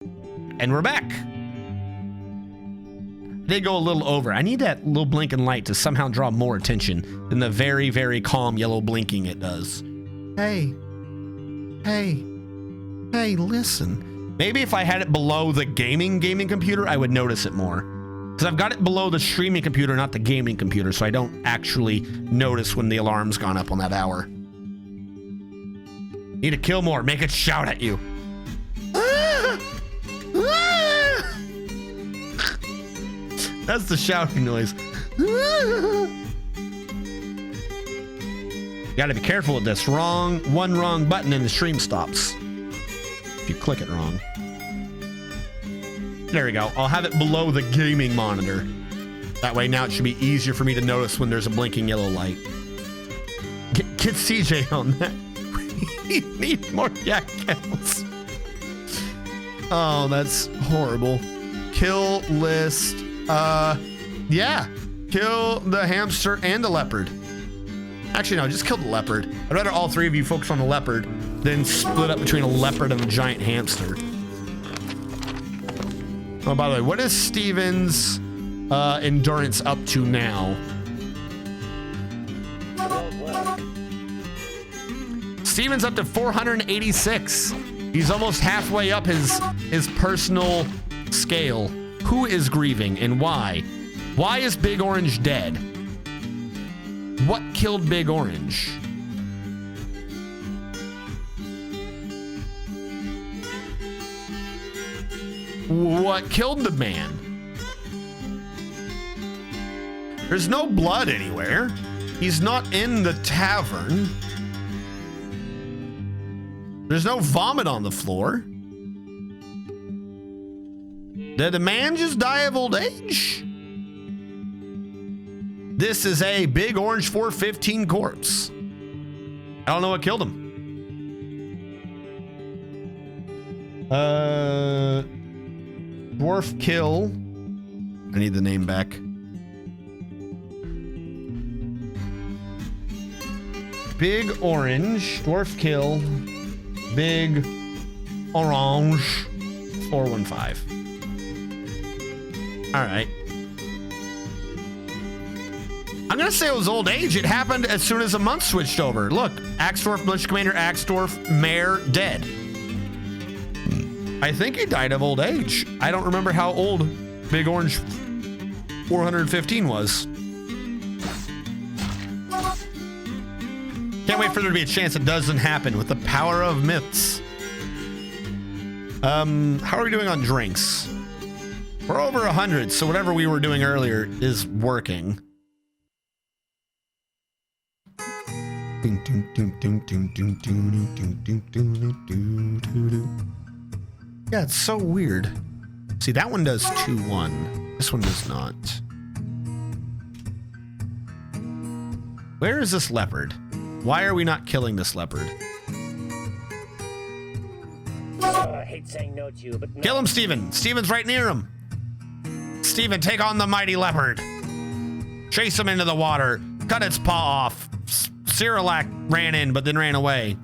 And we're back. They go a little over. I need that little blinking light to somehow draw more attention than the very, very calm yellow blinking it does. Hey, listen. Maybe if I had it below the gaming computer, I would notice it more. Because I've got it below the streaming computer, not the gaming computer, so I don't actually notice when the alarm's gone up on that hour. Need to kill more. Make it shout at you. That's the shouting noise. Gotta be careful with this. One wrong button and the stream stops. If you click it wrong. There we go. I'll have it below the gaming monitor. That way now it should be easier for me to notice when there's a blinking yellow light. Get CJ on that. We need more yak counts. Oh, that's horrible. Kill list. Yeah. Kill the hamster and the leopard. Actually, no, just kill the leopard. I'd rather all three of you focus on the leopard than split up between a leopard and a giant hamster. Oh, by the way, what is Steven's endurance up to now? Steven's up to 486. He's almost halfway up his personal scale. Who is grieving and why? Why is Big Orange dead? What killed Big Orange? What killed the man? There's no blood anywhere. He's not in the tavern. There's no vomit on the floor. Did the man just die of old age? This is a Big Orange 415 corpse. I don't know what killed him. Dwarf kill. I need the name back. Big Orange. Dwarf kill. Big Orange 415. All right. I'm gonna say it was old age. It happened as soon as a month switched over. Look, Axdorf, Militia Commander, Axdorf, Mayor, dead. I think he died of old age. I don't remember how old Big Orange 415 was. Can't wait for there to be a chance it doesn't happen with the power of myths. How are we doing on drinks? We're over 100, so whatever we were doing earlier is working. Yeah, it's so weird. See, that one does 2-1. This one does not. Where is this leopard? Why are we not killing this leopard? I hate saying no to you, but no. Kill him, Steven. Steven's right near him. Steven, take on the mighty leopard. Chase him into the water. Cut its paw off. Cyrillac ran in, but then ran away.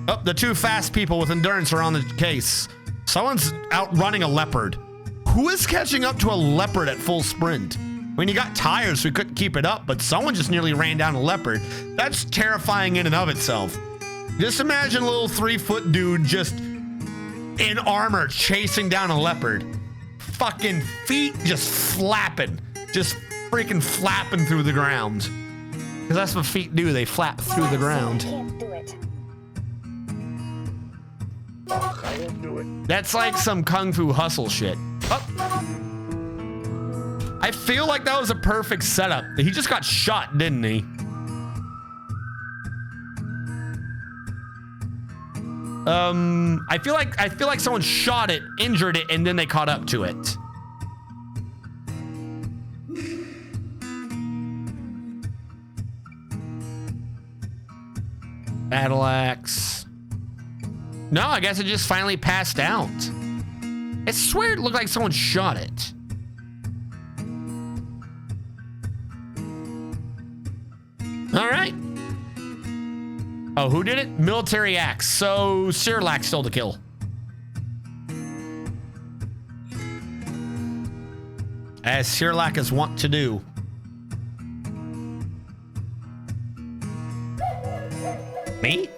Oh, the two fast people with endurance are on the case. Someone's outrunning a leopard. Who is catching up to a leopard at full sprint? I mean, you got tires, so we couldn't keep it up, but someone just nearly ran down a leopard. That's terrifying in and of itself. Just imagine a little 3-foot dude just in armor chasing down a leopard. Fucking feet just flapping. Just freaking flapping through the ground. Because that's what feet do, they flap through the ground. Can't do it. Ugh, I won't do it. That's like some Kung Fu Hustle shit. Oh. I feel like that was a perfect setup. He just got shot, didn't he? I feel like someone shot it, injured it, and then they caught up to it. Battle axe. No, I guess it just finally passed out. I swear it looked like someone shot it. All right. Oh, who did it? Military axe. So Cyrillac still to kill. as Sirlac is wont to do. Me?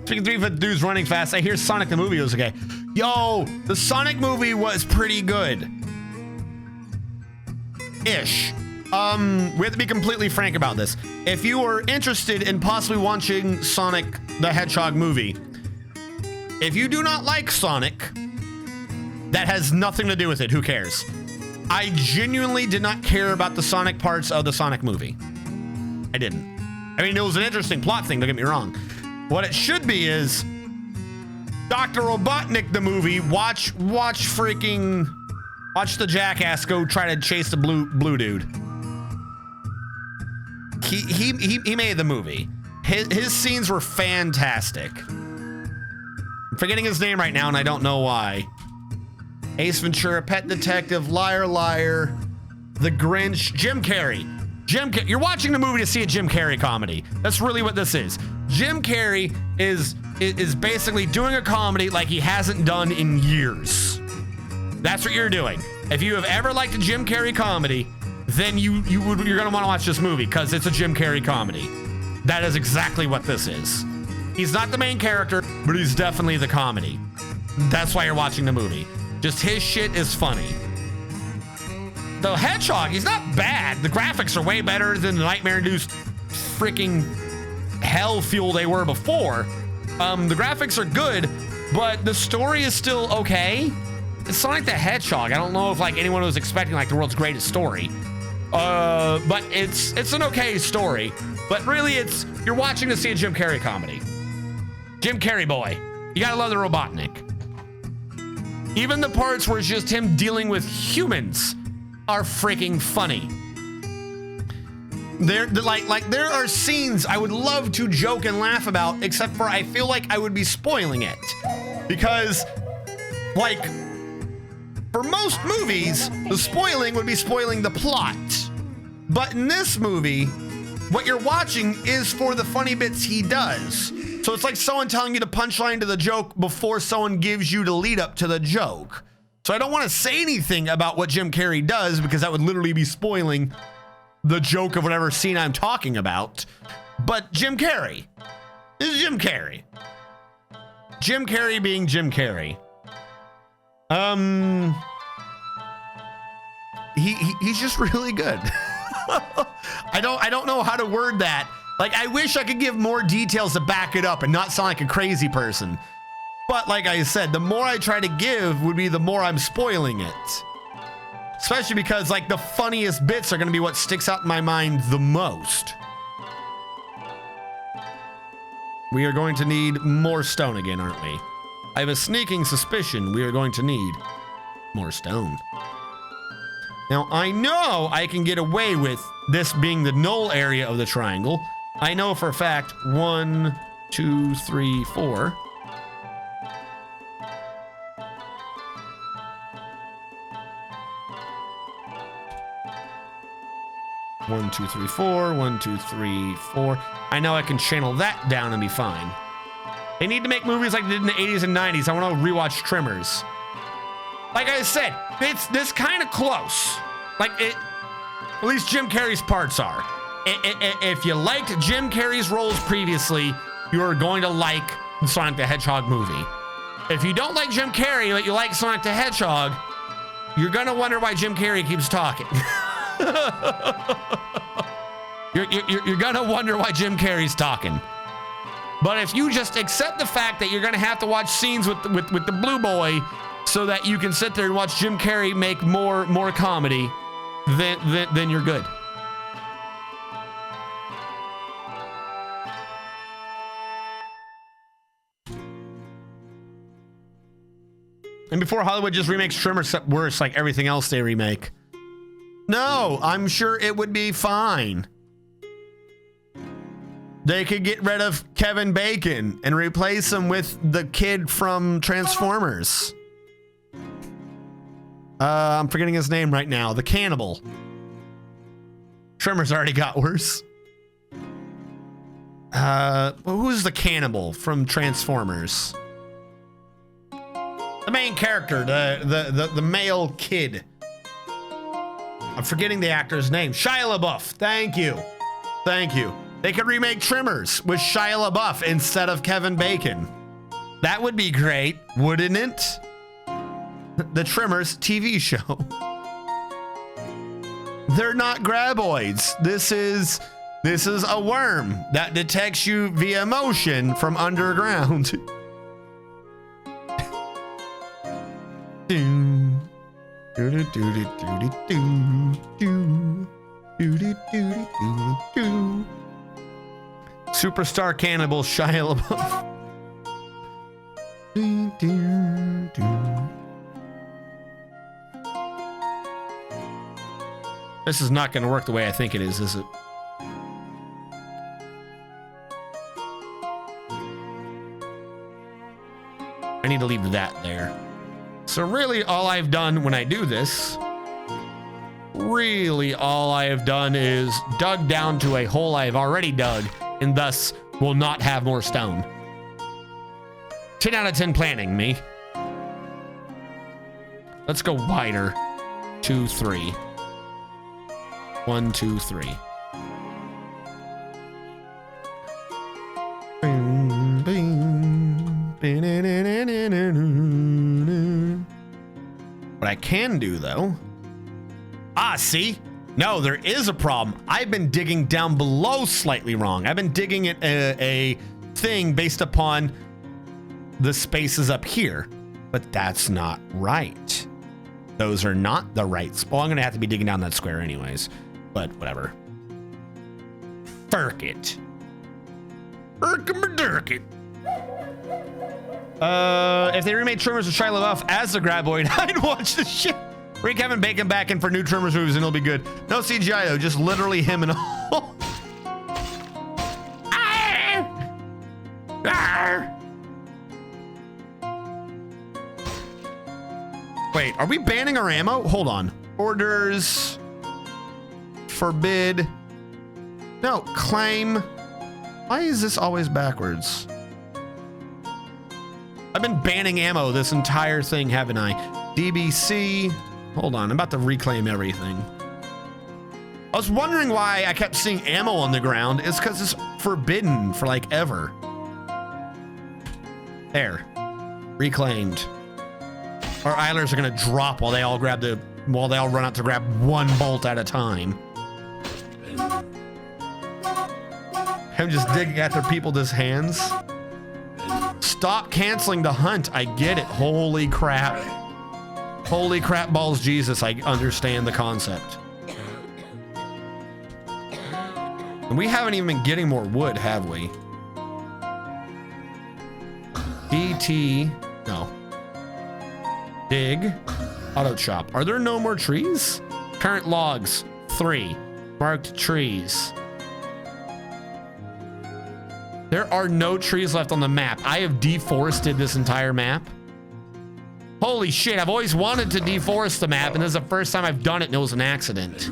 Speaking 3-foot dudes running fast, I hear Sonic the movie was okay. Yo, the Sonic movie was pretty good. Ish. We have to be completely frank about this. If you are interested in possibly watching Sonic the Hedgehog movie, if you do not like Sonic, that has nothing to do with it. Who cares? I genuinely did not care about the Sonic parts of the Sonic movie. I didn't. I mean, it was an interesting plot thing, don't get me wrong. What it should be is Dr. Robotnik the movie. Watch the jackass go try to chase the blue dude. He made the movie. His scenes were fantastic. I'm forgetting his name right now, and I don't know why. Ace Ventura, Pet Detective, Liar Liar, The Grinch, Jim Carrey. You're watching the movie to see a Jim Carrey comedy. That's really what this is. Jim Carrey is basically doing a comedy like he hasn't done in years. That's what you're doing. If you have ever liked a Jim Carrey comedy, then you're gonna want to watch this movie because it's a Jim Carrey comedy. That is exactly what this is. He's not the main character, but he's definitely the comedy. That's why you're watching the movie. Just his shit is funny. The Hedgehog, he's not bad. The graphics are way better than the nightmare-induced freaking hell fuel they were before. The graphics are good, but the story is still okay. It's Sonic the Hedgehog. I don't know if like anyone was expecting like the world's greatest story. But it's an okay story. But really, you're watching to see a Jim Carrey comedy. Jim Carrey boy. You gotta love the Robotnik. Even the parts where it's just him dealing with humans are freaking funny. There are scenes I would love to joke and laugh about, except for I feel like I would be spoiling it. Because, like, for most movies, the spoiling would be spoiling the plot. But in this movie, what you're watching is for the funny bits he does. So it's like someone telling you the punchline to the joke before someone gives you the lead up to the joke. So I don't want to say anything about what Jim Carrey does because that would literally be spoiling the joke of whatever scene I'm talking about. But Jim Carrey is Jim Carrey. Jim Carrey being Jim Carrey. He's just really good. I don't know how to word that. Like, I wish I could give more details to back it up and not sound like a crazy person. But like I said, the more I try to give would be the more I'm spoiling it. Especially because like the funniest bits are going to be what sticks out in my mind the most. We are going to need more stone again, aren't we? I have a sneaking suspicion we are going to need more stone. Now, I know I can get away with this being the null area of the triangle. I know for a fact 1, 2, 3, 4. 1, 2, 3, 4. 1, 2, 3, 4. I know I can channel that down and be fine. They need to make movies like they did in the 80s and 90s. I want to rewatch Tremors. Like I said, it's this kind of close. Like it, at least Jim Carrey's parts are. If you liked Jim Carrey's roles previously, you are going to like the Sonic the Hedgehog movie. If you don't like Jim Carrey, but you like Sonic the Hedgehog, you're gonna wonder why Jim Carrey keeps talking. You're gonna wonder why Jim Carrey's talking. But if you just accept the fact that you're gonna have to watch scenes with the blue boy so that you can sit there and watch Jim Carrey make more comedy, then you're good. And before Hollywood just remakes Tremors worse like everything else they remake. No, I'm sure it would be fine. They could get rid of Kevin Bacon and replace him with the kid from Transformers. I'm forgetting his name right now. The cannibal. Tremors already got worse. Who's the cannibal from Transformers? The main character, the male kid. I'm forgetting the actor's name. Shia LaBeouf. Thank you. Thank you. They could remake Tremors with Shia LaBeouf instead of Kevin Bacon. That would be great, wouldn't it? The Tremors TV show. They're not graboids. This is a worm that detects you via motion from underground. Superstar cannibal Shia LaBeouf. This is not going to work the way I think it is it? I need to leave that there. So really all I've done when I do this, really all I have done is dug down to a hole I've already dug and thus will not have more stone. 10 out of 10 planning, me. Let's go wider. 2, 3. 1, 2, 3. What I can do though, see, no, there is a problem. I've been digging down below slightly wrong. I've been digging it a thing based upon the spaces up here, but that's not right. Those are not the right spot. Well, I'm gonna have to be digging down that square anyways, but whatever. Firk it. Dirk it. If they remade Tremors with Shia LaBeouf as the graboid, I'd watch the shit. Bring Kevin Bacon back in for new Tremors movies and it'll be good. No CGI though, just literally him and all. Wait, are we banning our ammo? Hold on. Orders. Forbid. No, claim. Why is this always backwards? I've been banning ammo this entire thing, haven't I? DBC. Hold on, I'm about to reclaim everything. I was wondering why I kept seeing ammo on the ground. It's because it's forbidden for like ever. There. Reclaimed. Our idlers are gonna drop while they all run out to grab one bolt at a time. I'm just digging at their people's hands. Stop canceling the hunt. I get it. Holy crap. Holy crap balls Jesus. I understand the concept. And we haven't even been getting more wood, have we? DT. No. Dig. Auto chop. Are there no more trees? Current logs. 3. Marked trees. There are no trees left on the map. I have deforested this entire map. Holy shit, I've always wanted to deforest the map, and this is the first time I've done it, and it was an accident.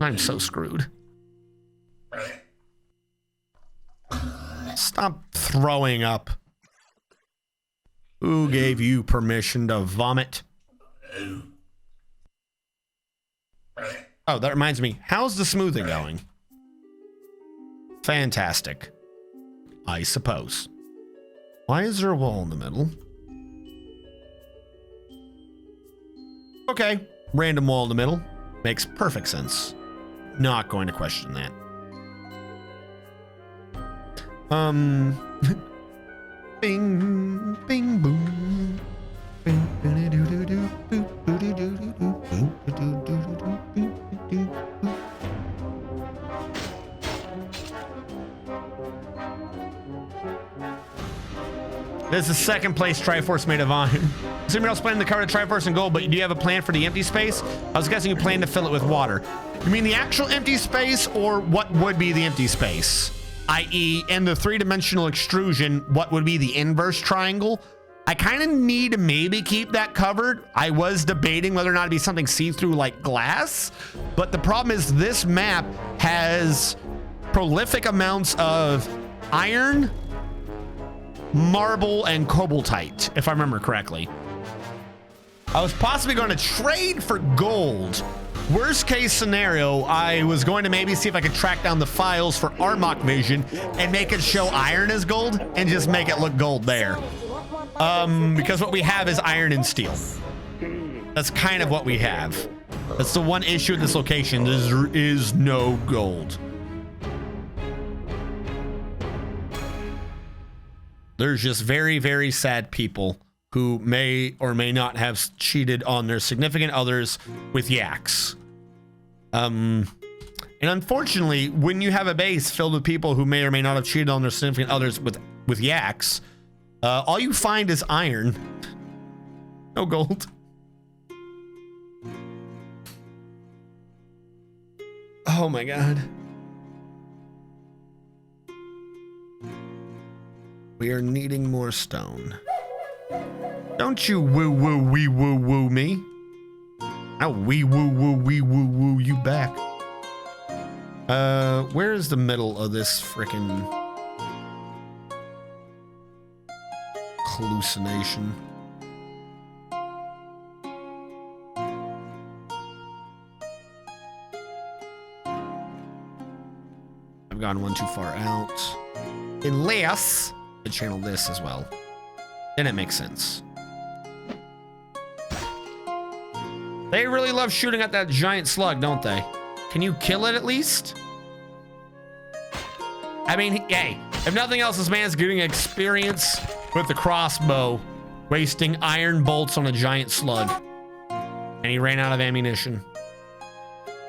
I'm so screwed. Stop throwing up. Who gave you permission to vomit? Oh, that reminds me. How's the smoothing going? Fantastic. I suppose. Why is there a wall in the middle? Okay, random wall in the middle. Makes perfect sense. Not going to question that. Bing, bing, boom. Bing, bing-a-doo-doo-doo, boop, boo-doo-doo-doo, boop, boo-doo-doo-doo, boop, boo-doo-doo. This is second place Triforce made of iron. Assuming else planning to cover the Triforce in gold, but do you have a plan for the empty space? I was guessing you plan to fill it with water. You mean the actual empty space or what would be the empty space? I.e., in the 3-dimensional extrusion, what would be the inverse triangle? I kind of need to maybe keep that covered. I was debating whether or not it'd be something see-through like glass, but the problem is this map has prolific amounts of iron, marble, and cobaltite, if I remember correctly. I was possibly going to trade for gold. Worst case scenario, I was going to maybe see if I could track down the files for Armok Vision and make it show iron as gold and just make it look gold there. Because what we have is iron and steel. That's kind of what we have. That's the one issue at this location. There is no gold. There's just very, very sad people who may or may not have cheated on their significant others with yaks. And unfortunately, when you have a base filled with people who may or may not have cheated on their significant others with yaks, all you find is iron. No gold. Oh my God. We are needing more stone. Don't you woo woo wee woo woo me. I'll wee woo woo wee woo woo you back. Where is the middle of this frickin' hallucination? I've gone one too far out. Unless I channel this as well. Then it makes sense. They really love shooting at that giant slug, don't they? Can you kill it at least? I mean, hey, if nothing else, this man's getting experience with the crossbow, wasting iron bolts on a giant slug. And he ran out of ammunition.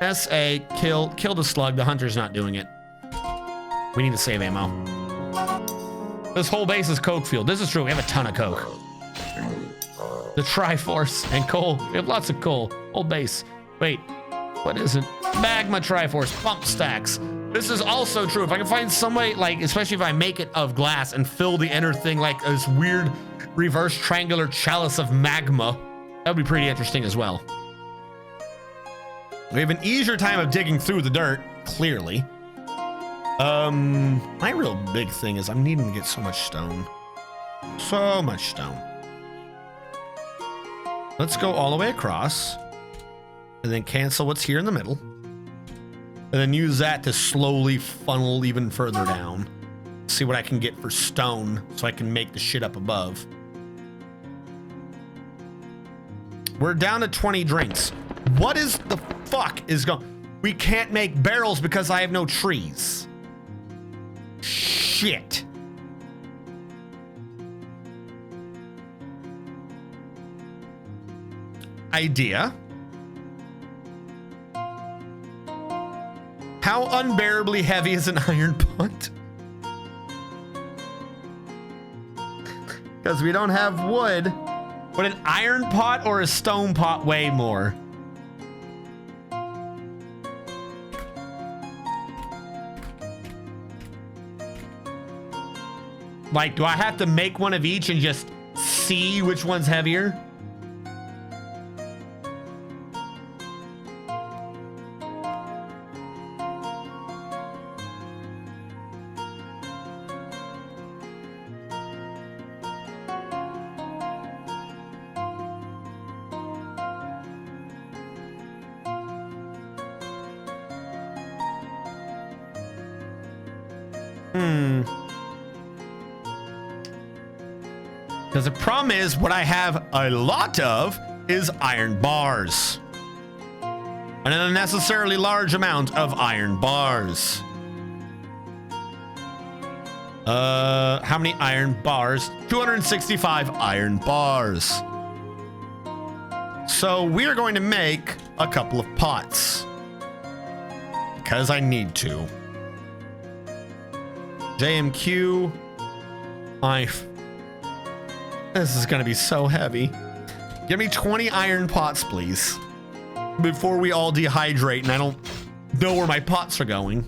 SA, kill the slug. The hunter's not doing it. We need to save ammo. This whole base is coke field. This is true. We have a ton of coke. The Triforce and coal. We have lots of coal. Whole base. Wait, what is it? Magma Triforce. Bump stacks. This is also true. If I can find some way, like, especially if I make it of glass and fill the inner thing like this weird reverse triangular chalice of magma, that would be pretty interesting as well. We have an easier time of digging through the dirt, clearly. My real big thing is I'm needing to get so much stone. So much stone. Let's go all the way across and then cancel what's here in the middle and then use that to slowly funnel even further down. See what I can get for stone so I can make the shit up above. We're down to 20 drinks. What is the fuck is going? We can't make barrels because I have no trees. Shit. Idea. How unbearably heavy is an iron pot? Because we don't have wood. Would an iron pot or a stone pot weigh more? Like, do I have to make one of each and just see which one's heavier? Because the problem is what I have a lot of is iron bars. An unnecessarily large amount of iron bars. How many iron bars? 265 iron bars. So we are going to make a couple of pots. Because I need to. JMQ. This is gonna be so heavy. Give me 20 iron pots, please. Before we all dehydrate and I don't know where my pots are going.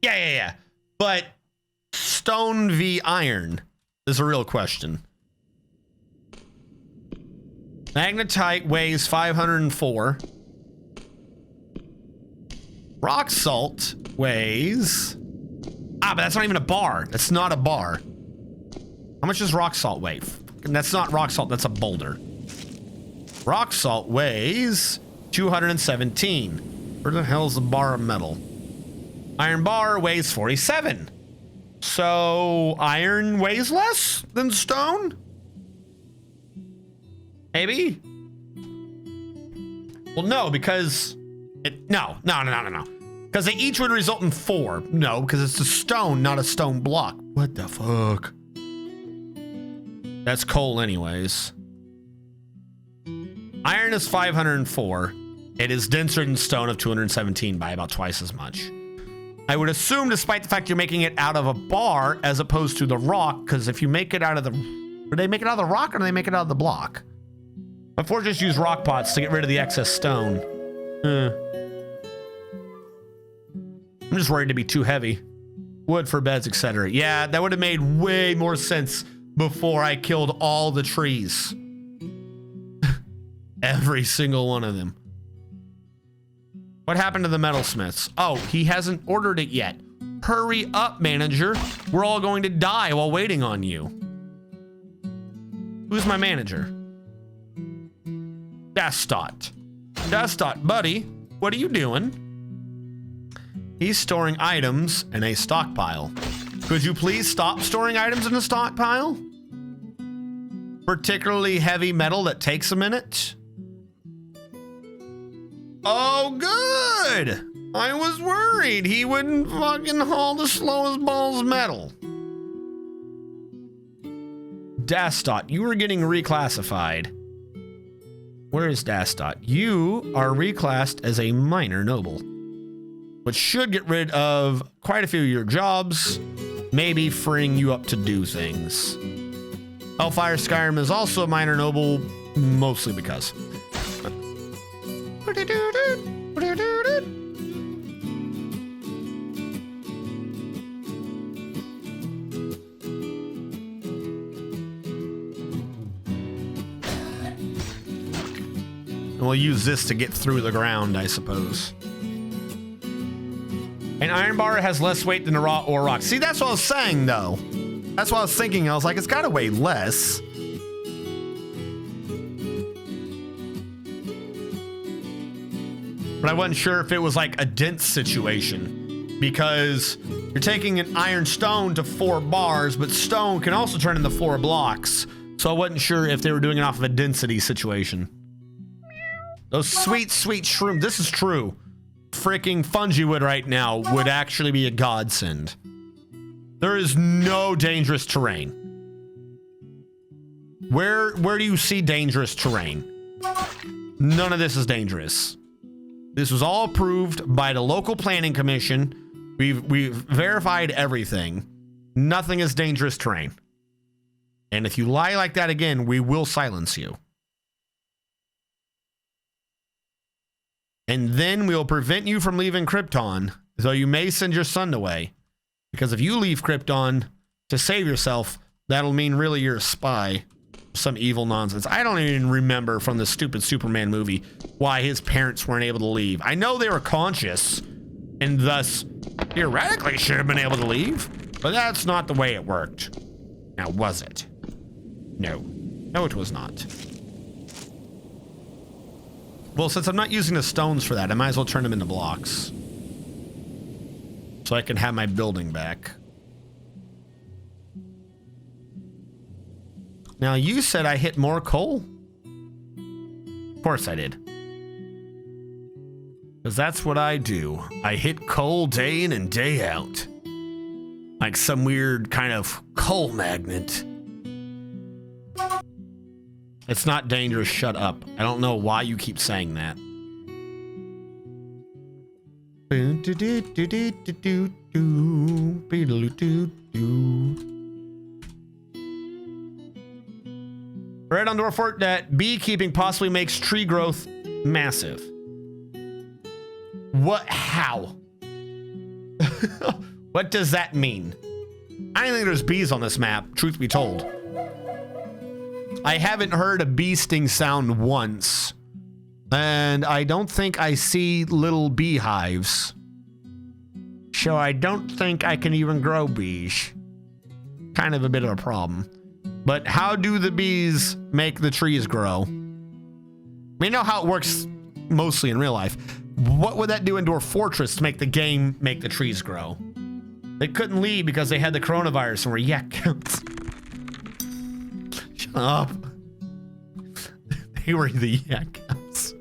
Yeah. But stone v iron is a real question. Magnetite weighs 504. Rock salt weighs Ah, but that's not even a bar. That's not a bar. How much does rock salt weigh? And that's not rock salt, that's a boulder. Rock salt weighs 217. Where the hell is the bar of metal? Iron bar weighs 47. So iron weighs less than stone? Maybe? Well, no, because no. Because they each would result in 4. No, because it's a stone, not a stone block. What the fuck? That's coal anyways. Iron is 504. It is denser than stone of 217 by about twice as much. I would assume, despite the fact you're making it out of a bar as opposed to the rock, because if you make it out of the... Do they make it out of the rock or do they make it out of the block? Before, just use rock pots to get rid of the excess stone. I'm just worried to be too heavy. Wood for beds, etc. Yeah, that would have made way more sense before I killed all the trees. Every single one of them. What happened to the metalsmiths? Oh, he hasn't ordered it yet. Hurry up, manager. We're all going to die while waiting on you. Who's my manager? Dastot. Dastot, buddy, what are you doing? He's storing items in a stockpile. Could you please stop storing items in a stockpile? Particularly heavy metal that takes a minute. Oh, good. I was worried he wouldn't fucking haul the slowest balls metal. Dastot, you were getting reclassified. Where is Dastot? You are reclassed as a minor noble, which should get rid of quite a few of your jobs, maybe freeing you up to do things. Hellfire Skyrim is also a minor noble, mostly because. And we'll use this to get through the ground, I suppose. An iron bar has less weight than a raw ore rock. See, that's what I was saying, though. That's what I was thinking. I was like, it's gotta weigh less. But I wasn't sure if it was like a dense situation, because you're taking an iron stone to 4 bars, but stone can also turn into 4 blocks. So I wasn't sure if they were doing it off of a density situation. Those sweet, sweet shrooms. This is true. Freaking fungi wood right now would actually be a godsend. There is no dangerous terrain. Where do you see dangerous terrain? None of this is dangerous. This was all approved by the local planning commission. We've verified everything. Nothing is dangerous terrain. And if you lie like that again, we will silence you. And then we'll prevent you from leaving Krypton, though you may send your son away. Because if you leave Krypton to save yourself, that'll mean really you're a spy. Some evil nonsense. I don't even remember from the stupid Superman movie why his parents weren't able to leave. I know they were conscious and thus theoretically should have been able to leave, but that's not the way it worked. Now, was it? No. No, it was not. Well, since I'm not using the stones for that, I might as well turn them into blocks. So I can have my building back. Now, you said I hit more coal? Of course I did. Because that's what I do. I hit coal day in and day out. Like some weird kind of coal magnet. It's not dangerous, shut up. I don't know why you keep saying that. Read on Dwarf Fortress that beekeeping possibly makes tree growth massive. What? How? What does that mean? I don't think there's bees on this map, truth be told. I haven't heard a bee sting sound once. And I don't think I see little beehives. so I don't think I can even grow bees. Kind of a bit of a problem. But how do the bees make the trees grow? We know how it works mostly in real life. What would that do in Dwarf Fortress to make the game make the trees grow? They couldn't leave because they had the coronavirus and were yak counts. Shut up. They were the yak counts.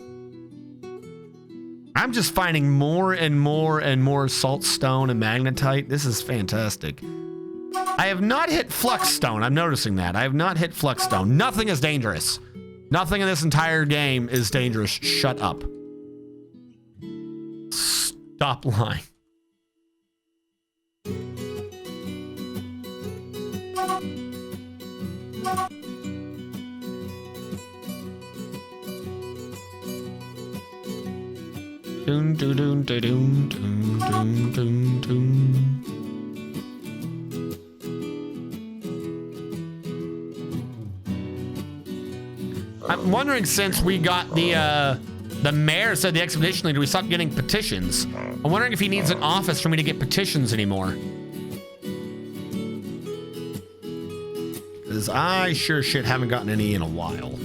I'm just finding more and more and more saltstone and magnetite. This is fantastic. I have not hit fluxstone. I'm noticing that. I have not hit fluxstone. Nothing is dangerous. Nothing in this entire game is dangerous. Shut up. Stop lying. Doon, doon, doon, doon, doon, doon, doon, doon. I'm wondering, since we got the mayor said the expedition leader, we stopped getting petitions. I'm wondering if he needs an office for me to get petitions anymore. Because I sure shit haven't gotten any in a while.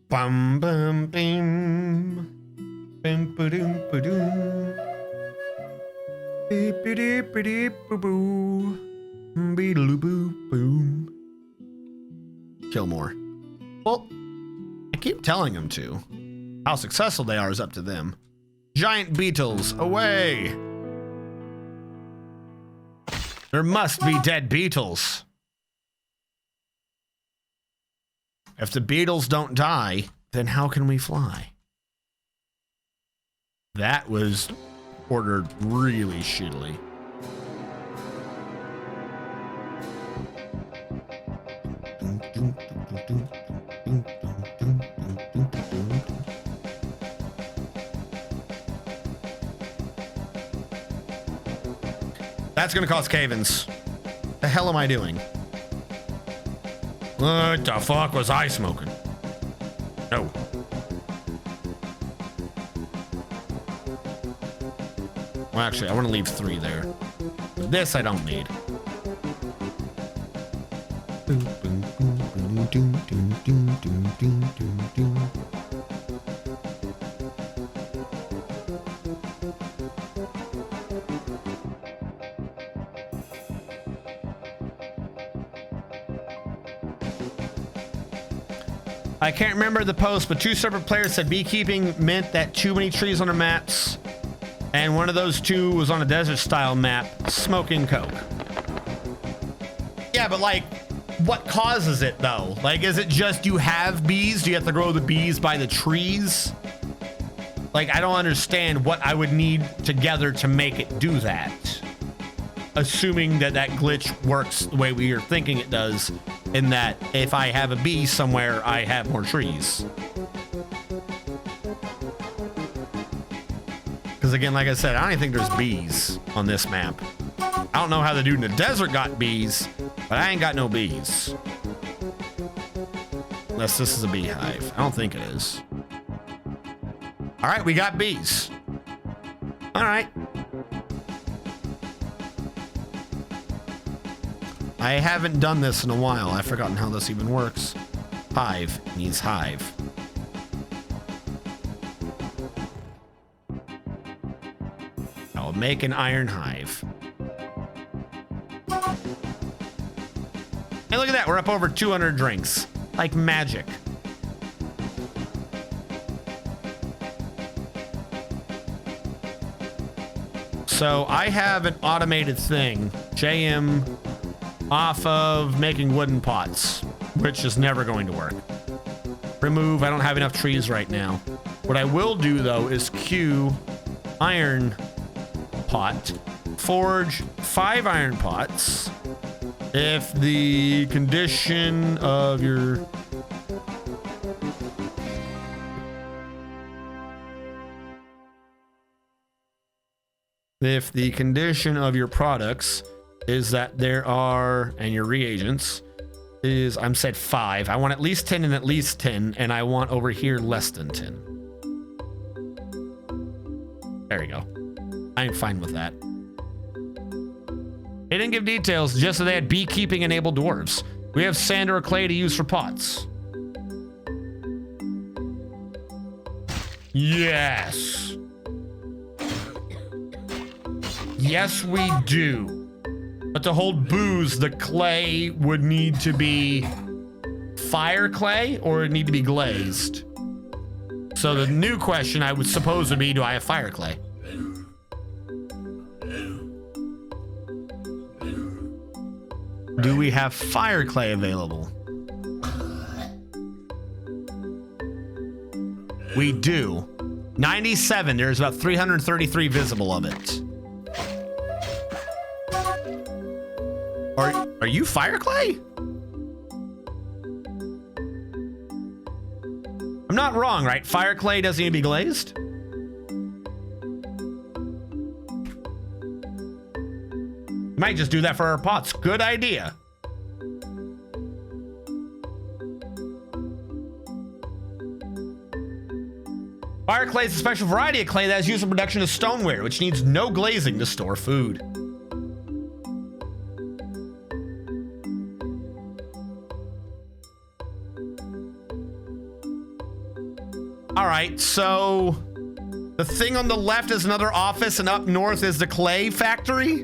Bum bum bim, bim ba-doom ba-doom, beep beep beep boo, beedle boo boom. Kill more. Well, I keep telling them to. How successful they are is up to them. Giant beetles, away! There must be dead beetles. If the beetles don't die, then how can we fly? That was ordered really shittily. That's gonna cause cave-ins. The hell am I doing? What the fuck was I smoking? No. Well, actually, I want to leave 3 there. This I don't need. I can't remember the post, but 2 separate players said beekeeping meant that too many trees on their maps, and one of those 2 was on a desert style map, smoking coke. Yeah, but like, what causes it though? Like, is it just you have bees? Do you have to grow the bees by the trees? Like, I don't understand what I would need together to make it do that. Assuming that that glitch works the way we are thinking it does, in that if I have a bee somewhere, I have more trees. Because again, like I said, I don't even think there's bees on this map. I don't know how the dude in the desert got bees, but I ain't got no bees. Unless this is a beehive. I don't think it is. All right, we got bees. All right. I haven't done this in a while. I've forgotten how this even works. Hive means hive. I'll make an iron hive. Hey, look at that. We're up over 200 drinks. Like magic. So I have an automated thing. JM off of making wooden pots, which is never going to work. Remove, I don't have enough trees right now. What I will do though is queue iron pot, forge 5 iron pots. If the condition of your If the condition of your products is that there are, and your reagents is, I'm said 5. I want at least 10 and at least 10, and I want over here less than 10. There we go. I'm fine with that. They didn't give details, just that they had beekeeping enabled dwarves. We have sand or clay to use for pots. Yes. Yes, we do. But to hold booze, the clay would need to be fire clay or it need to be glazed. So the new question I would suppose would be, do I have fire clay? Do we have fire clay available? We do. 97, there's about 333 visible of it. Are you fire clay? I'm not wrong, right? Fire clay doesn't need to be glazed? Might just do that for our pots. Good idea. Fire clay is a special variety of clay that is used in production of stoneware, which needs no glazing to store food. All right, so the thing on the left is another office and up north is the clay factory.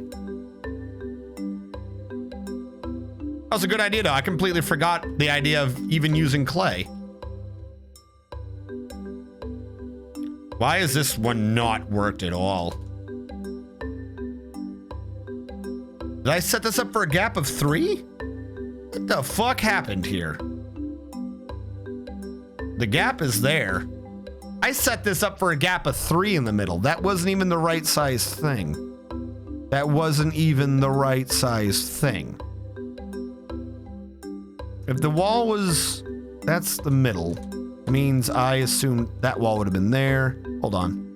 That was a good idea though. I completely forgot the idea of even using clay. Why is this one not worked at all? Did I set this up for a gap of 3? What the fuck happened here? The gap is there. I set this up for a gap of 3 in the middle. That wasn't even the right size thing. That wasn't even the right size thing. If the wall was, that's the middle, means I assumed that wall would have been there. Hold on.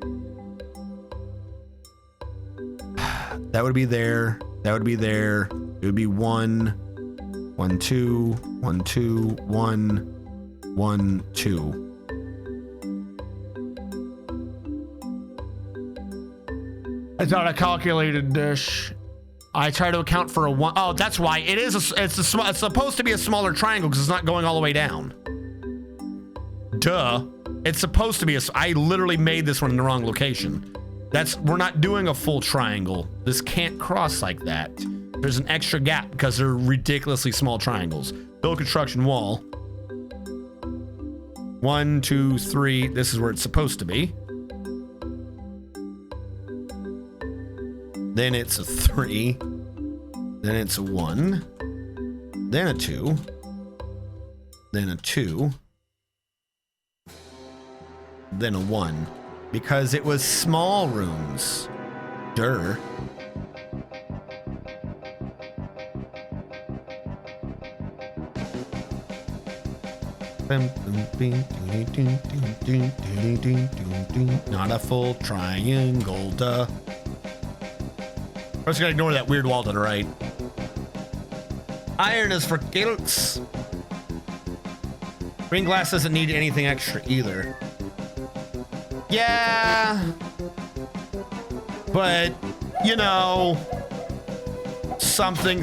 That would be there. That would be there. It would be 1, 1, 2, 1, 2, 1, 1, 2. I thought I calculated this. I try to account for a 1. Oh, that's why it is. It's supposed to be a smaller triangle because it's not going all the way down. Duh. It's supposed to be a. I literally made this one in the wrong location. We're not doing a full triangle. This can't cross like that. There's an extra gap because they're ridiculously small triangles. Build construction wall. 1, 2, 3. This is where it's supposed to be. Then it's a 3. Then it's a 1. Then a 2. Then a 2. Then a 1. Because it was small rooms. Durr. Not a full triangle, duh. I'm just gonna ignore that weird wall to the right. Iron is for kilts. Green glass doesn't need anything extra either. Yeah. But, you know, something,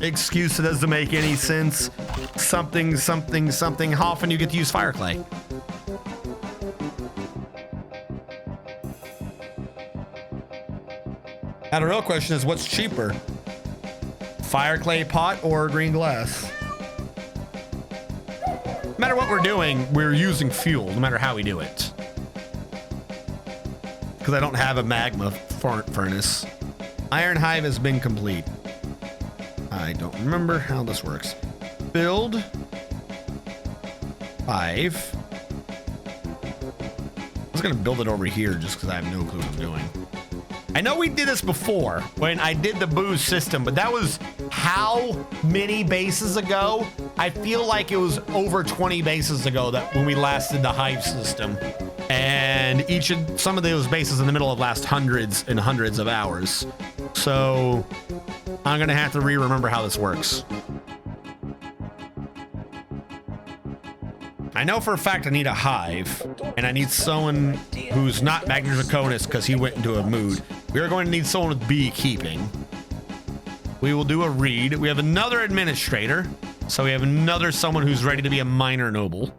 excuse that doesn't make any sense. Something. How often do you get to use fire clay? Now the real question is, what's cheaper? Fire clay pot or green glass? No matter what we're doing, we're using fuel, no matter how we do it. Because I don't have a magma furnace. Iron hive has been complete. I don't remember how this works. Build 5. I was gonna build it over here just because I have no clue what I'm doing. I know we did this before when I did the booze system, but that was how many bases ago? I feel like it was over 20 bases ago that when we last did the hive system. And some of those bases in the middle have last hundreds and hundreds of hours. So I'm gonna have to remember how this works. I know for a fact I need a hive, and I need someone who's not Magnus Draconis because he went into a mood. We are going to need someone with beekeeping. We will do a read. We have another administrator, so we have another someone who's ready to be a minor noble.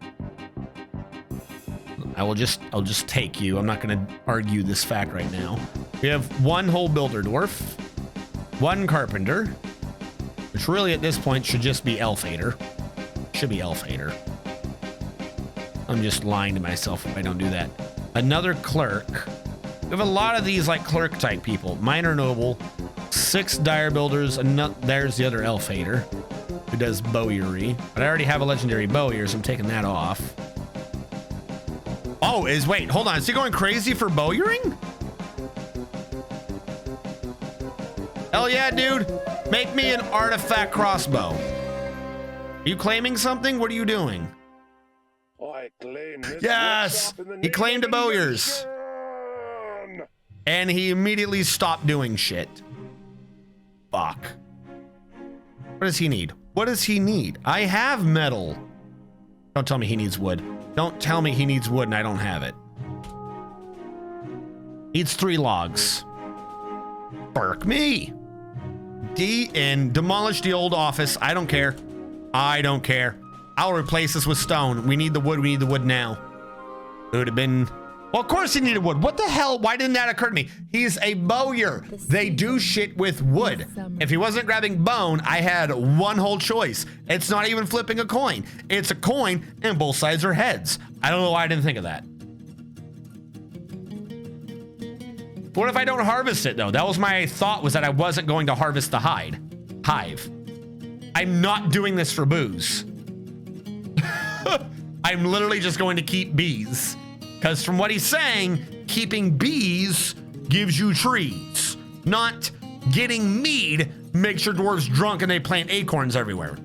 I'll just take you. I'm not going to argue this fact right now. We have one whole builder dwarf, one carpenter, which really at this point should just be elf hater. Should be elf hater. I'm just lying to myself if I don't do that. Another clerk. We have a lot of these like clerk type people. Minor noble, 6 dire builders, and there's the other elf hater who does bowyery. But I already have a legendary bowyer, so I'm taking that off. Oh, wait, hold on. Is he going crazy for bowyering? Hell yeah, dude. Make me an artifact crossbow. Are you claiming something? What are you doing? I claim this. Yes! He claimed a bowyers. And he immediately stopped doing shit. Fuck. What does he need? What does he need? I have metal. Don't tell me he needs wood. Don't tell me he needs wood and I don't have it. Needs 3 logs. Bark me. And demolish the old office. I don't care. I don't care. I'll replace this with stone. We need the wood. We need the wood now. It would have been... Well, of course he needed wood. What the hell? Why didn't that occur to me? He's a bowyer. They do shit with wood. If he wasn't grabbing bone, I had one whole choice. It's not even flipping a coin. It's a coin and both sides are heads. I don't know why I didn't think of that. What if I don't harvest it though? That was my thought, was that I wasn't going to harvest the hive. I'm not doing this for booze. I'm literally just going to keep bees. Because from what he's saying, keeping bees gives you trees. Not getting mead makes your dwarves drunk and they plant acorns everywhere.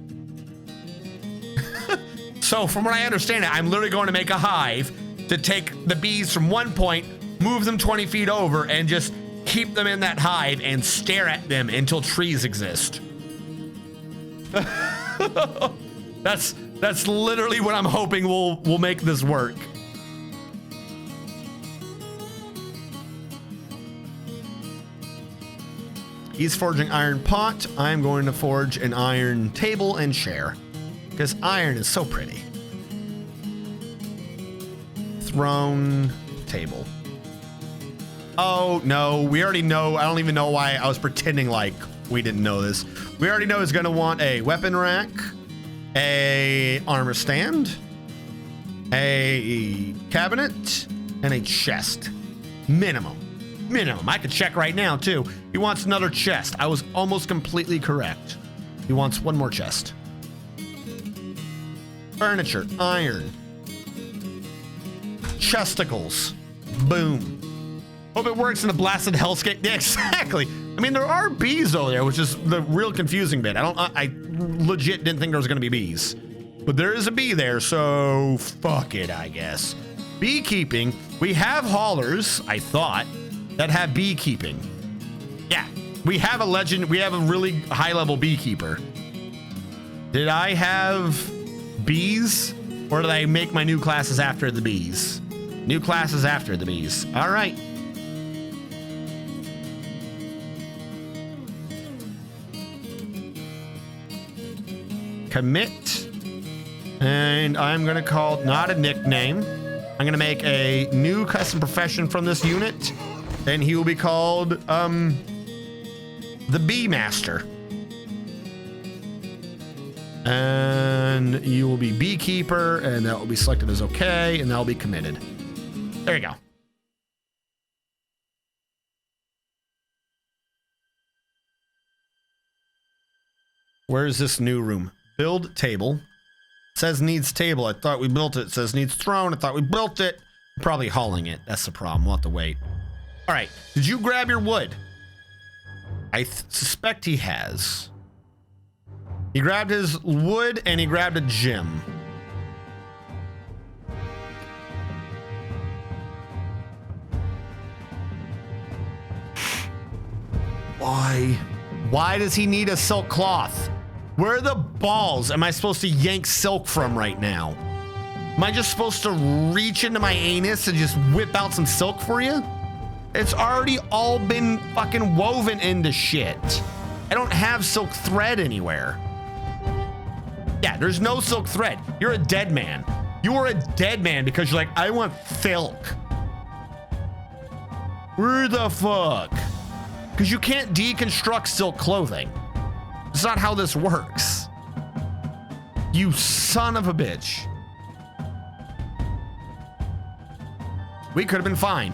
So from what I understand, I'm literally going to make a hive to take the bees from one point, move them 20 feet over, and just keep them in that hive and stare at them until trees exist. That's literally what I'm hoping will make this work. He's forging iron pot. I'm going to forge an iron table and chair because iron is so pretty. Throne, table. Oh no, we already know. I don't even know why I was pretending like we didn't know this. We already know he's gonna want a weapon rack, a armor stand, a cabinet, and a chest. Minimum. I could check right now too. He wants another chest. I was almost completely correct. He wants one more chest. Furniture, iron. Chesticles. Boom. Hope it works in the blasted hellscape. Yeah, exactly. I mean, there are bees over there, which is the real confusing bit. I legit didn't think there was gonna be bees. But there is a bee there, so fuck it, I guess. Beekeeping. We have haulers, I thought, that have beekeeping. Yeah, we have a really high level beekeeper. Did I have bees or did I make my new classes after the bees? New classes after the bees. All right. Commit. And I'm gonna call, not a nickname, I'm gonna make a new custom profession from this unit. And he will be called, the Bee Master. And you will be Beekeeper, and that will be selected as okay, and that will be committed. There you go. Where's this new room? Build table. It says needs table. I thought we built it. It says needs throne. I thought we built it. I'm probably hauling it. That's the problem. We'll have to wait. All right, did you grab your wood? I suspect he has. He grabbed his wood and he grabbed a gem. Why? Why does he need a silk cloth? Where the balls am I supposed to yank silk from right now? Am I just supposed to reach into my anus and just whip out some silk for you? It's already all been fucking woven into shit. I don't have silk thread anywhere. Yeah, there's no silk thread. You're a dead man. You are a dead man because you're like, I want silk. Where the fuck? Because you can't deconstruct silk clothing. It's not how this works. You son of a bitch. We could have been fine.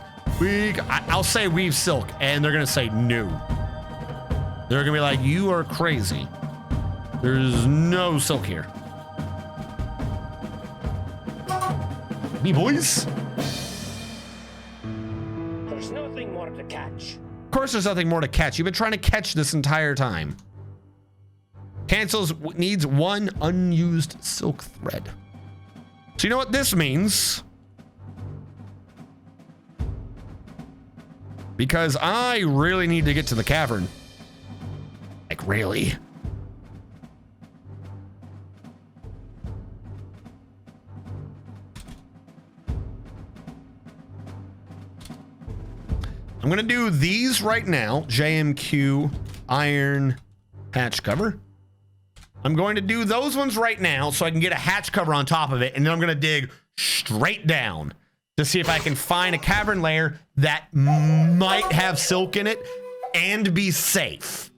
I'll say weave silk, and they're gonna say no. They're gonna be like, you are crazy. There's no silk here. Me boys. There's nothing more to catch. Of course there's nothing more to catch. You've been trying to catch this entire time. Cancels needs 1 unused silk thread. So you know what this means? Because I really need to get to the cavern. Like, really? I'm gonna do these right now. JMQ iron hatch cover. I'm going to do those ones right now so I can get a hatch cover on top of it, and then I'm gonna dig straight down to see if I can find a cavern layer that might have silk in it and be safe.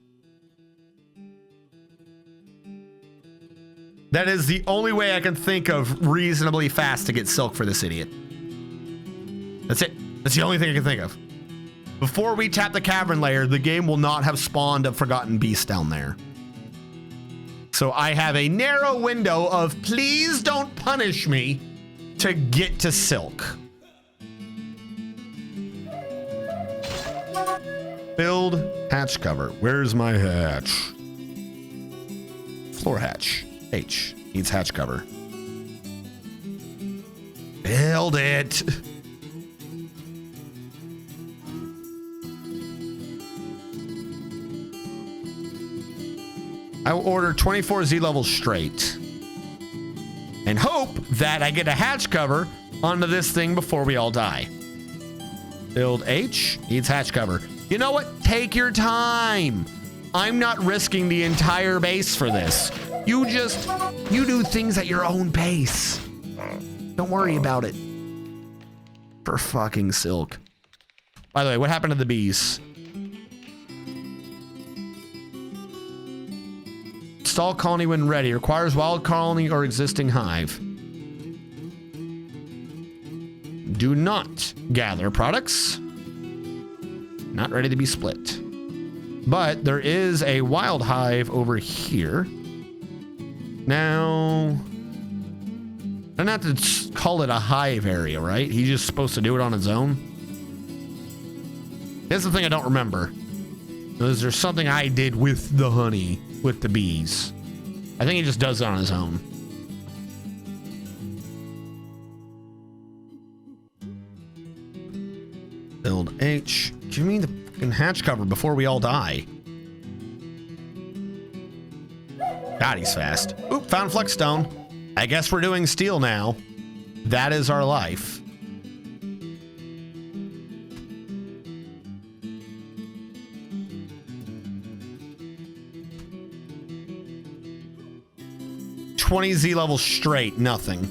That is the only way I can think of reasonably fast to get silk for this idiot. That's it. That's the only thing I can think of. Before we tap the cavern layer, the game will not have spawned a forgotten beast down there. So I have a narrow window of please don't punish me to get to silk. Build hatch cover. Where's my hatch? Floor hatch. H needs hatch cover. Build it. I will order 24 Z levels straight and hope that I get a hatch cover onto this thing before we all die. Build H needs hatch cover. You know what? Take your time. I'm not risking the entire base for this. You do things at your own pace. Don't worry about it. For fucking silk. By the way, what happened to the bees? Install colony when ready. Requires wild colony or existing hive. Do not gather products. Not ready to be split. But there is a wild hive over here. Now, I don't have to call it a hive area, right? He's just supposed to do it on his own. That's the thing I don't remember. Is there something I did with the honey, with the bees? I think he just does it on his own. Build H. Give me the fucking hatch cover before we all die. God, he's fast. Oop, found Flexstone. I guess we're doing steel now. That is our life. $20 Z levels straight, nothing.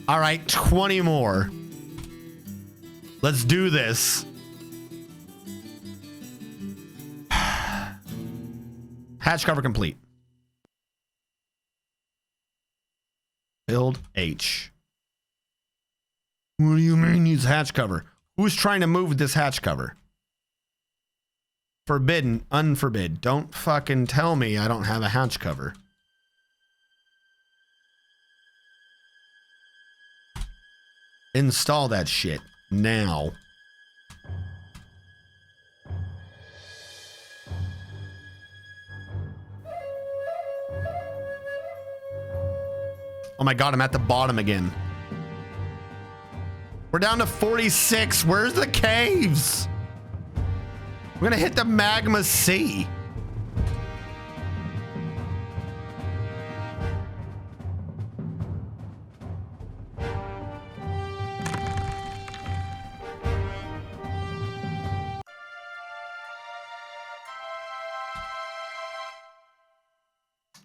All right, 20 more. Let's do this. Hatch cover complete. Build H. What do you mean needs hatch cover? Who's trying to move this hatch cover? Forbidden, unforbid. Don't fucking tell me I don't have a hatch cover. Install that shit now. Oh my God, I'm at the bottom again. We're down to 46. Where's the caves? We're gonna hit the magma sea.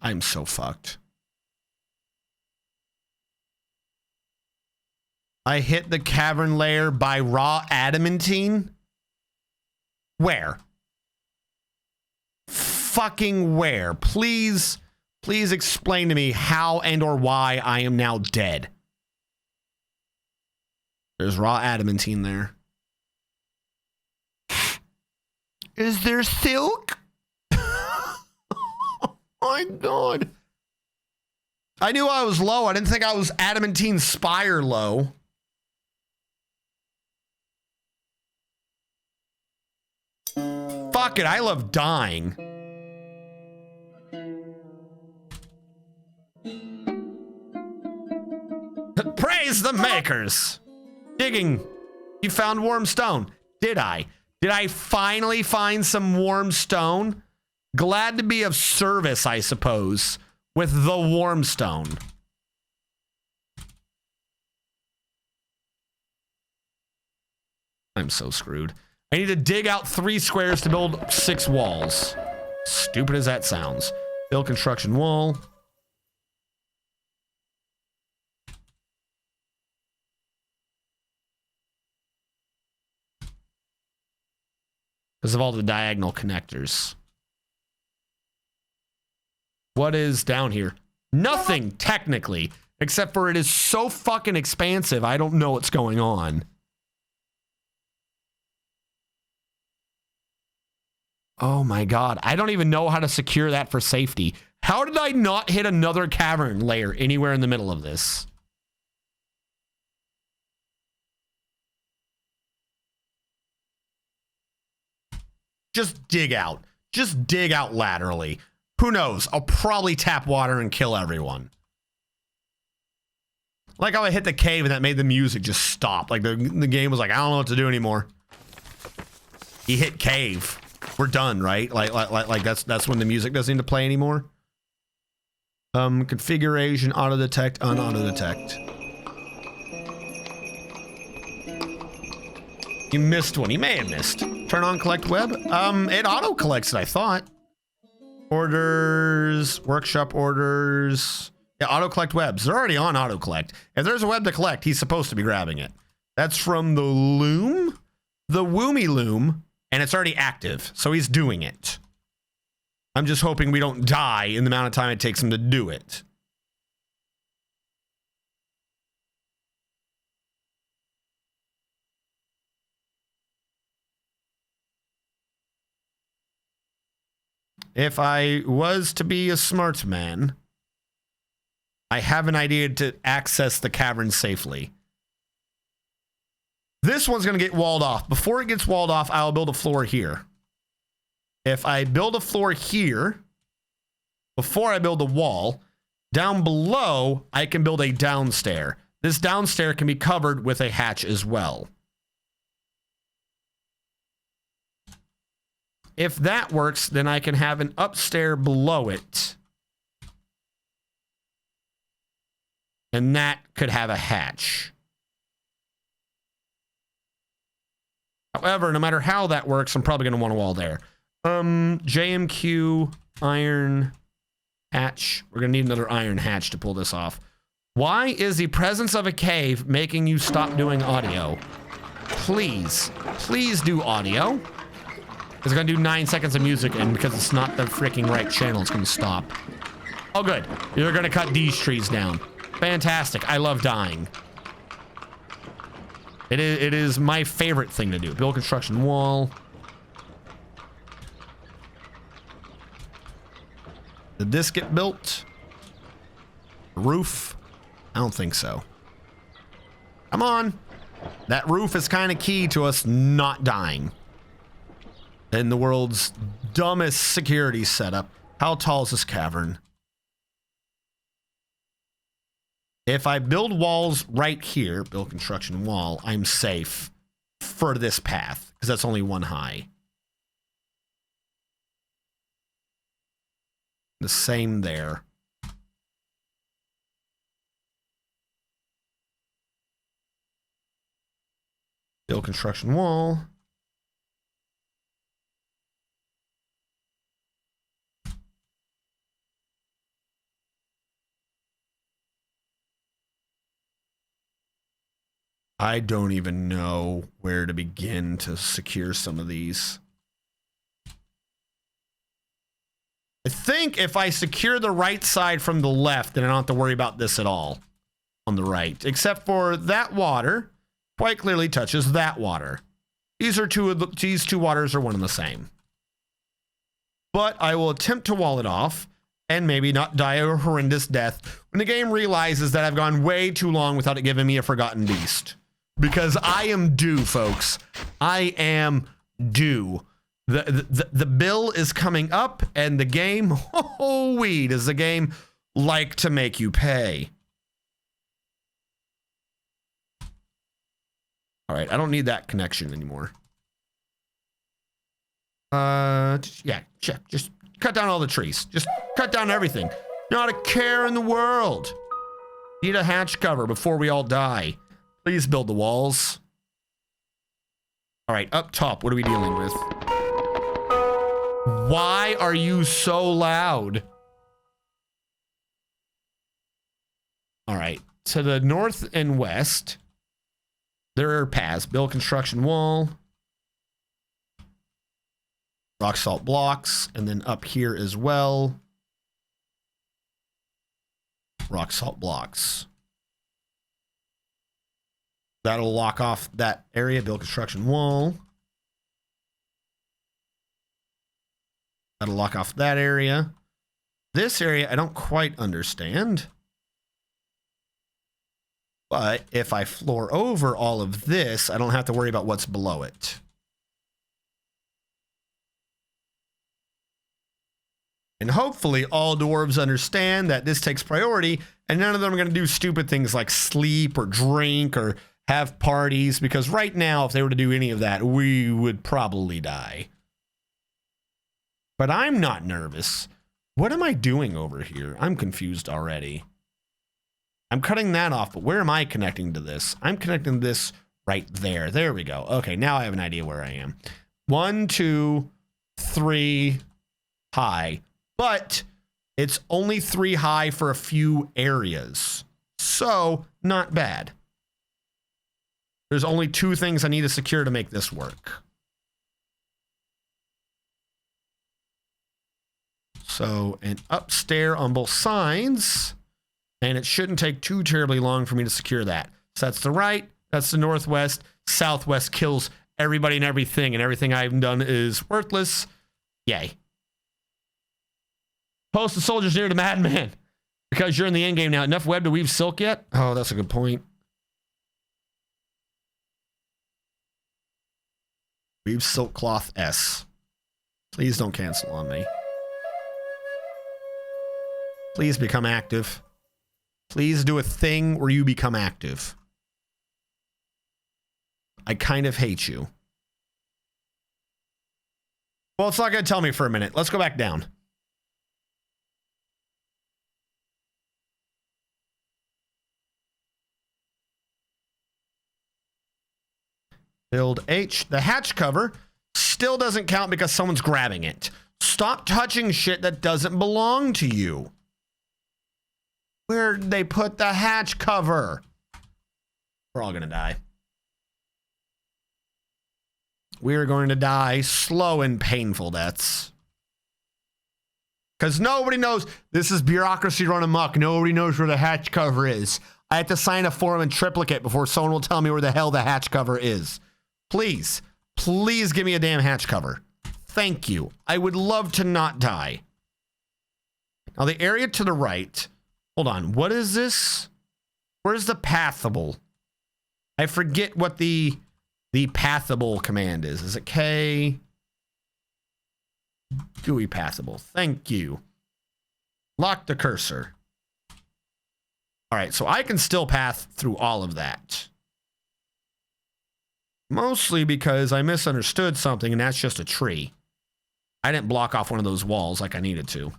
I'm so fucked. I hit the cavern layer by raw adamantine? Where? Fucking where? Please explain to me how and or why I am now dead. There's raw adamantine there. Is there silk? My God. I knew I was low. I didn't think I was adamantine spire low. Fuck it, I love dying. Praise the makers. Digging. You found warm stone. Did I? Did I finally find some warm stone? Glad to be of service, I suppose, with the warm stone. I'm so screwed. I need to dig out 3 squares to build 6 walls. Stupid as that sounds. Build construction wall. Because of all the diagonal connectors. What is down here? Nothing, technically, except for it is so fucking expansive, I don't know what's going on. Oh my God, I don't even know how to secure that for safety. How did I not hit another cavern layer anywhere in the middle of this? Just dig out. Just dig out laterally. Who knows? I'll probably tap water and kill everyone. Like how I hit the cave and that made the music just stop. Like the game was like, I don't know what to do anymore. He hit cave. We're done, right? Like that's when the music doesn't need to play anymore. Configuration, auto detect, unauto detect. You missed one. You may have missed. Turn on collect web. It auto collects it, I thought. Orders, workshop orders. Yeah, auto collect webs. They're already on auto collect. If there's a web to collect, he's supposed to be grabbing it. That's from the loom, the Woomy loom, and it's already active, so he's doing it. I'm just hoping we don't die in the amount of time it takes him to do it. If I was to be a smart man, I have an idea to access the cavern safely. This one's going to get walled off. Before it gets walled off, I'll build a floor here. If I build a floor here, before I build a wall, down below, I can build a downstair. This downstair can be covered with a hatch as well. If that works, then I can have an upstair below it. And that could have a hatch. However, no matter how that works, I'm probably going to want a wall there. JMQ, iron hatch. We're going to need another iron hatch to pull this off. Why is the presence of a cave making you stop doing audio? Please do audio. It's gonna do 9 seconds of music, and because it's not the freaking right channel, it's gonna stop. Oh, good. You're gonna cut these trees down. Fantastic. I love dying. It is my favorite thing to do. Build construction wall. Did this get built? Roof? I don't think so. Come on. That roof is kind of key to us not dying. In the world's dumbest security setup. How tall is this cavern? If I build walls right here, build construction wall, I'm safe for this path because that's only one high. The same there. Build construction wall. I don't even know where to begin to secure some of these. I think if I secure the right side from the left, then I don't have to worry about this at all on the right, except for that water quite clearly touches that water. These two waters are one and the same. But I will attempt to wall it off and maybe not die a horrendous death when the game realizes that I've gone way too long without it giving me a forgotten beast. Because I am due, folks. I am due. The bill is coming up, and the game, oh wee, does the game like to make you pay. All right, I don't need that connection anymore. Yeah, just cut down all the trees. Just cut down everything. Not a care in the world. Need a hatch cover before we all die. Please build the walls. All right, up top, what are we dealing with? Why are you so loud? All right, to the north and west, there are paths. Build construction wall. Rock salt blocks, and then up here as well. Rock salt blocks. That'll lock off that area. Build construction wall. That'll lock off that area. This area, I don't quite understand. But if I floor over all of this, I don't have to worry about what's below it. And hopefully all dwarves understand that this takes priority and none of them are going to do stupid things like sleep or drink or have parties, because right now, if they were to do any of that, we would probably die. But I'm not nervous. What am I doing over here? I'm confused already. I'm cutting that off, but where am I connecting to this? I'm connecting this right there. There we go. Okay, now I have an idea where I am. 1, 2, 3 high. But it's only 3 high for a few areas. So, not bad. There's only 2 things I need to secure to make this work. So, an upstairs on both sides. And it shouldn't take too terribly long for me to secure that. So that's the right, that's the northwest. Southwest kills everybody and everything I've done is worthless. Yay. Post the soldiers near the madman. Because you're in the end game now. Enough web to weave silk yet? Oh, that's a good point. Weave silk cloth S. Please don't cancel on me. Please become active. Please do a thing where you become active. I kind of hate you. Well, it's not going to tell me for a minute. Let's go back down. Build H. The hatch cover still doesn't count because someone's grabbing it. Stop touching shit that doesn't belong to you. Where'd they put the hatch cover? We're all going to die. We're going to die slow and painful deaths. Because nobody knows. This is bureaucracy run amok. Nobody knows where the hatch cover is. I have to sign a form in triplicate before someone will tell me where the hell the hatch cover is. Please, please give me a damn hatch cover. Thank you. I would love to not die. Now the area to the right. Hold on. What is this? Where's the pathable? I forget what the pathable command is. Is it K? GUI pathable. Thank you. Lock the cursor. All right, so I can still path through all of that. Mostly because I misunderstood something, and that's just a tree. I didn't block off one of those walls like I needed to.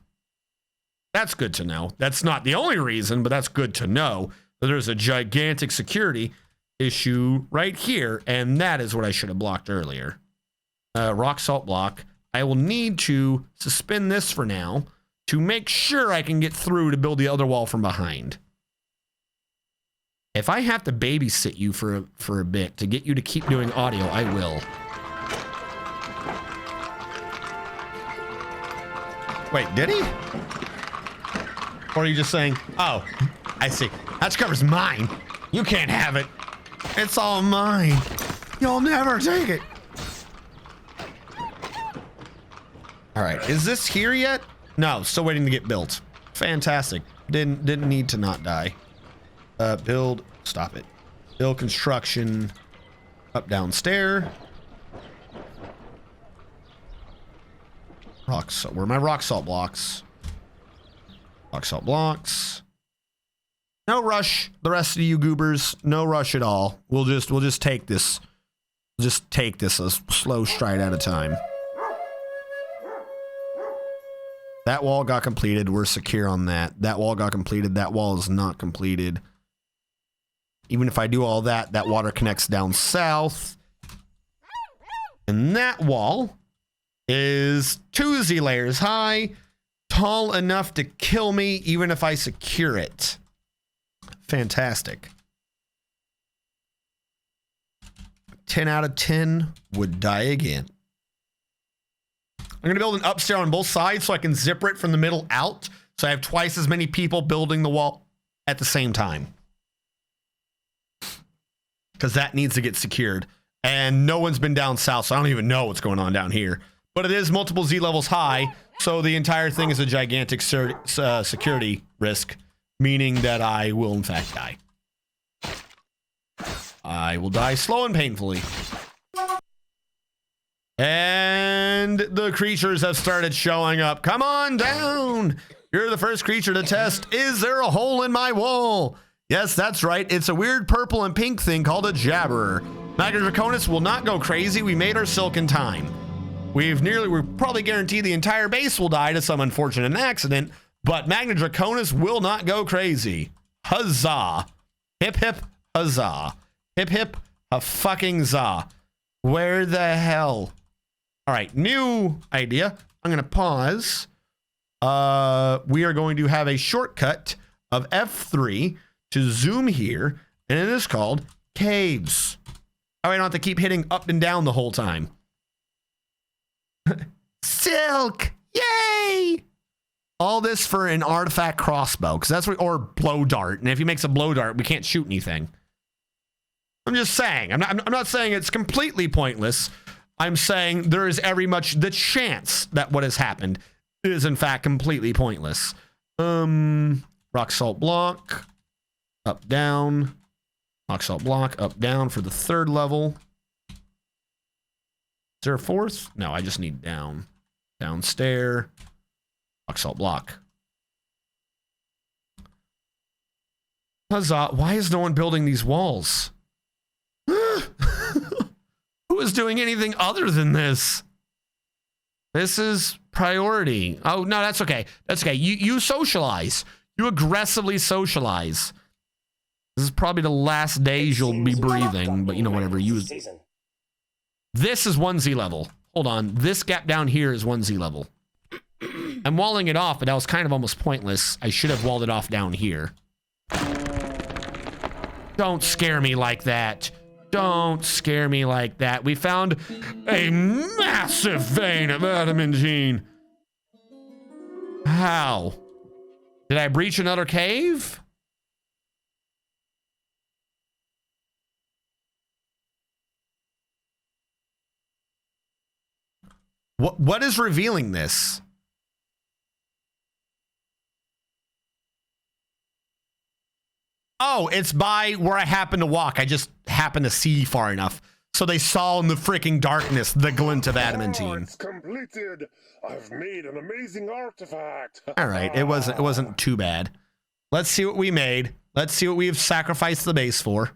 That's good to know. That's not the only reason, but that's good to know that there's a gigantic security issue right here, and that is what I should have blocked earlier. Rock salt block. I will need to suspend this for now to make sure I can get through to build the other wall from behind. If I have to babysit you for a bit to get you to keep doing audio, I will. Wait, did he? Or are you just saying, oh, I see. Hatch cover's mine. You can't have it. It's all mine. You'll never take it. All right, is this here yet? No, still waiting to get built. Fantastic. Didn't need to not die. Build, stop it. Build construction, up, down stair. Rock salt, where are my rock salt blocks? Rock salt blocks. No rush, the rest of you goobers. No rush at all. We'll just take this. We'll just take this a slow stride at a time. That wall got completed. We're secure on that. That wall got completed. That wall is not completed. Even if I do all that, that water connects down south. And that wall is 2 Z layers high, tall enough to kill me even if I secure it. Fantastic. 10 out of 10 would die again. I'm going to build an upstairs on both sides so I can zipper it from the middle out. So I have twice as many people building the wall at the same time. Because that needs to get secured. And no one's been down south, so I don't even know what's going on down here. But it is multiple Z levels high, so the entire thing is a gigantic security risk, meaning that I will in fact die. I will die slow and painfully. And the creatures have started showing up. Come on down. You're the first creature to test. Is there a hole in my wall? Yes, that's right. It's a weird purple and pink thing called a jabberer. Magnadraconis will not go crazy. We made our silk in time. We're probably guaranteed the entire base will die to some unfortunate accident, but Magnadraconis will not go crazy. Huzzah. Hip hip huzzah. Hip hip a fucking za. Where the hell? All right, new idea. I'm going to pause. We are going to have a shortcut of F3 to zoom here, and it is called caves. Oh, I don't have to keep hitting up and down the whole time. Silk! Yay! All this for an artifact crossbow, because that's what, or blow dart. And if he makes a blow dart, we can't shoot anything. I'm just saying. I'm not saying it's completely pointless. I'm saying there is every much the chance that what has happened is in fact completely pointless. Rock salt block, up down, rock salt block, up down for the 3rd level. Is there a 4th? No, I just need down. Down stair, rock salt block. Huzzah! Why is no one building these walls? Who is doing anything other than this? This is priority. Oh, no, that's okay. That's okay. You socialize. You aggressively socialize. This is probably the last days you'll be breathing, but you know, whatever. This is 1 Z level. Hold on. This gap down here is 1 Z level. I'm walling it off, but that was kind of almost pointless. I should have walled it off down here. Don't scare me like that. Don't scare me like that. We found a massive vein of adamantine. How? Did I breach another cave? What is revealing this? Oh, it's by where I happen to walk. I just happen to see far enough. So they saw in the freaking darkness the glint of adamantine. It's completed. I've made an amazing artifact. All right, it wasn't too bad. Let's see what we made. Let's see what we've sacrificed the base for.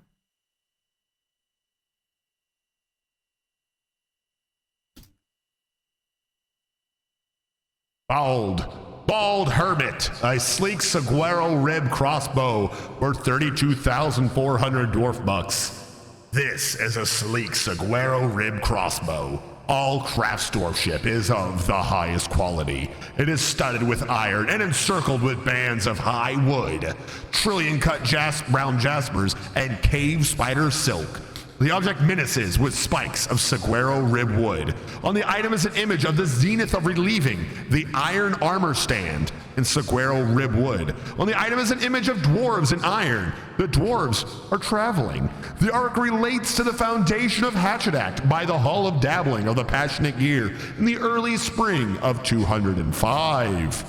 Bald Hermit, a sleek saguaro rib crossbow worth 32,400 dwarf bucks. This is a sleek saguaro rib crossbow. All craftsdwarfship is of the highest quality. It is studded with iron and encircled with bands of high wood, trillion-cut brown jaspers, and cave spider silk. The object menaces with spikes of saguaro rib wood. On the item is an image of the zenith of relieving, the iron armor stand in saguaro rib wood. On the item is an image of dwarves in iron. The dwarves are traveling. The arc relates to the foundation of HatchetAct by the Hall of Dabbling of the Passionate Gear in the early spring of 205.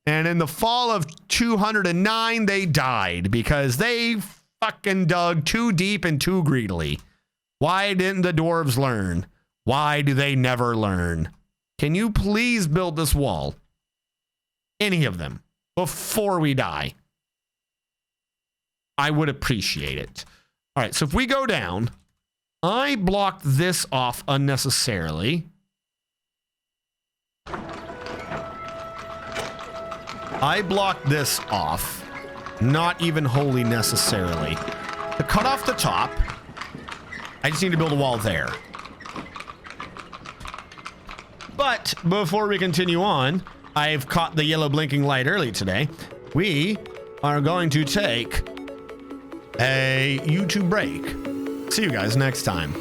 And in the fall of 209, they died because they fucking dug too deep and too greedily. Why didn't the dwarves learn? Why do they never learn? Can you please build this wall? Any of them before we die. I would appreciate it. All right, so if we go down, I blocked this off unnecessarily. I blocked this off, not even wholly necessarily. To cut off the top, I just need to build a wall there. But before we continue on, I've caught the yellow blinking light early today. We are going to take a YouTube break. See you guys next time.